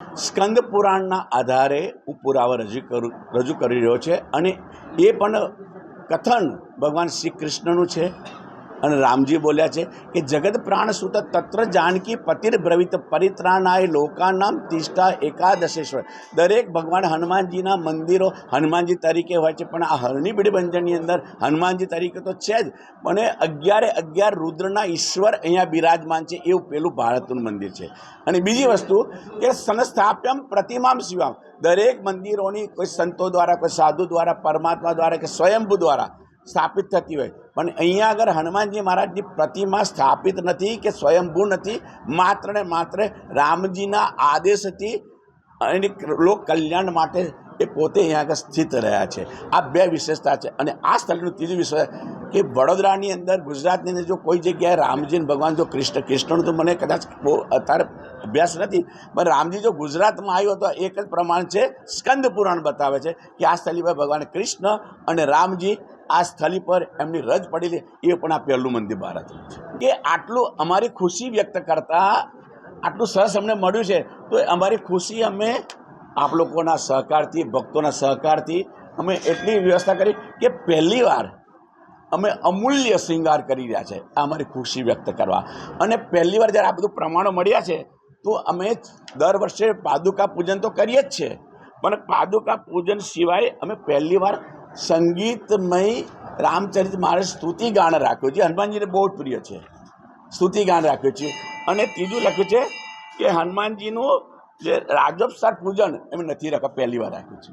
સ્કંદ પુરાણના આધારે હું પુરાવા રજૂ કરી રહ્યો છે અને એ પણ કથન ભગવાન શ્રી કૃષ્ણનું છે અને રામજી બોલ્યા છે કે જગત પ્રાણ સુત તત્ર જાનકી પતિર બ્રવિત પરિત્રાણાય લોકાનામ તિષ્ઠા એકાદશેશ્વર। દરેક ભગવાન હનુમાનજીના મંદિરો હનુમાનજી તરીકે હોય છે, પણ આ હરણી બીડભંજનની અંદર હનુમાનજી તરીકે તો છે જ, પણ 11 રુદ્રના ઈશ્વર અહીંયા બિરાજમાન છે, એવું પેલું ભારતનું મંદિર છે। અને બીજી વસ્તુ કે સંસ્થાપ્યમ પ્રતિમામ શિવામ, દરેક મંદિરોની કોઈ સંતો દ્વારા, કોઈ સાધુ દ્વારા, પરમાત્મા દ્વારા કે સ્વયંભૂ દ્વારા સ્થાપિત થતી હોય, પણ અહીંયા આગળ હનુમાનજી મહારાજની પ્રતિમા સ્થાપિત નથી કે સ્વયંભૂ નથી, માત્ર ને માત્ર રામજીના આદેશથી એની લોક કલ્યાણ માટે એ પોતે અહીંયા આગળ સ્થિત રહ્યા છે। આ બે વિશેષતા છે। અને આ સ્થળનું ત્રીજી વિશેષ કે વડોદરાની અંદર, ગુજરાતની અંદર જો કોઈ જગ્યાએ રામજી ભગવાન જો કૃષ્ણનું તો મને કદાચ બહુ અત્યારે અભ્યાસ નથી, પણ રામજી જો ગુજરાતમાં આવ્યો તો એક જ પ્રમાણ છે, સ્કંદ પુરાણ બતાવે છે કે આ સ્થળી પર ભગવાન કૃષ્ણ અને રામજી આ સ્થળી પર એમની રજ પડેલી, એ પણ આ પહેલું મંદિર ભારતનું છે। કે આટલું અમારી ખુશી વ્યક્ત કરતા આટલું સરસ અમને મળ્યું છે, તો અમારી ખુશી અમે આપ લોકોના સહકારથી, ભક્તોના સહકારથી અમે એટલી વ્યવસ્થા કરી કે પહેલી વાર અમે અમૂલ્ય શૃંગાર કરી રહ્યા છે, આ અમારી ખુશી વ્યક્ત કરવા। અને પહેલી વાર જ્યારે આ બધું પ્રમાણો મળ્યા છે, તો અમે દર વર્ષે પાદુકા પૂજન તો કરીએ જ છે, પણ પાદુકા પૂજન સિવાય અમે પહેલી વાર સંગીતમય રામચરિત માનસ સ્તુતિ ગાન રાખ્યું છે। હનુમાનજીને બહુ જ પ્રિય છે, સ્તુતિ ગાન રાખ્યું છે। અને ત્રીજું લખ્યું છે કે હનુમાનજીનું જે રાજોપચાર પૂજન એમ નથી રાખ્યું, પહેલી વાર રાખ્યું છે।